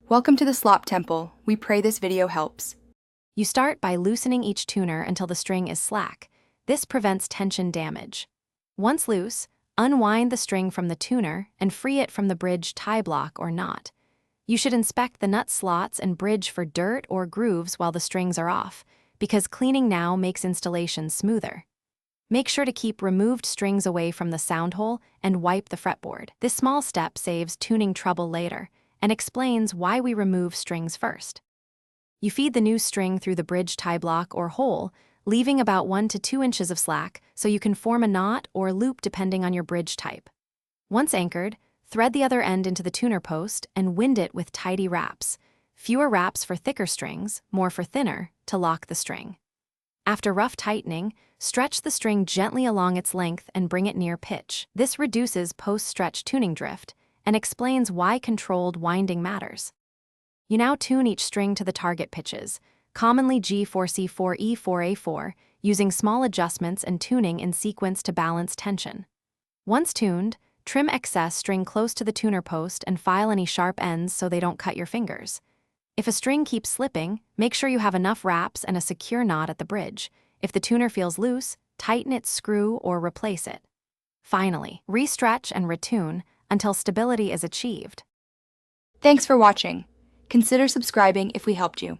Welcome to the Slop Temple. We pray this video helps. You start by loosening each tuner until the string is slack. This prevents tension damage. Once loose, unwind the string from the tuner and free it from the bridge tie block or knot. You should inspect the nut slots and bridge for dirt or grooves while the strings are off, because cleaning now makes installation smoother. Make sure to keep removed strings away from the sound hole and wipe the fretboard. This small step saves tuning trouble later and explains why we remove strings first. You feed the new string through the bridge tie block or hole, leaving about 1 to 2 inches of slack so you can form a knot or loop depending on your bridge type. Once anchored, thread the other end into the tuner post and wind it with tidy wraps. Fewer wraps for thicker strings, more for thinner, to lock the string. After rough tightening, stretch the string gently along its length and bring it near pitch. This reduces post-stretch tuning drift and explains why controlled winding matters. You now tune each string to the target pitches, commonly G4C4 E4A4, using small adjustments and tuning in sequence to balance tension. Once tuned, trim excess string close to the tuner post and file any sharp ends so they don't cut your fingers. If a string keeps slipping, make sure you have enough wraps and a secure knot at the bridge. If the tuner feels loose, tighten its screw or replace it. Finally, re-stretch and retune until stability is achieved. Thanks for watching. Consider subscribing if we helped you.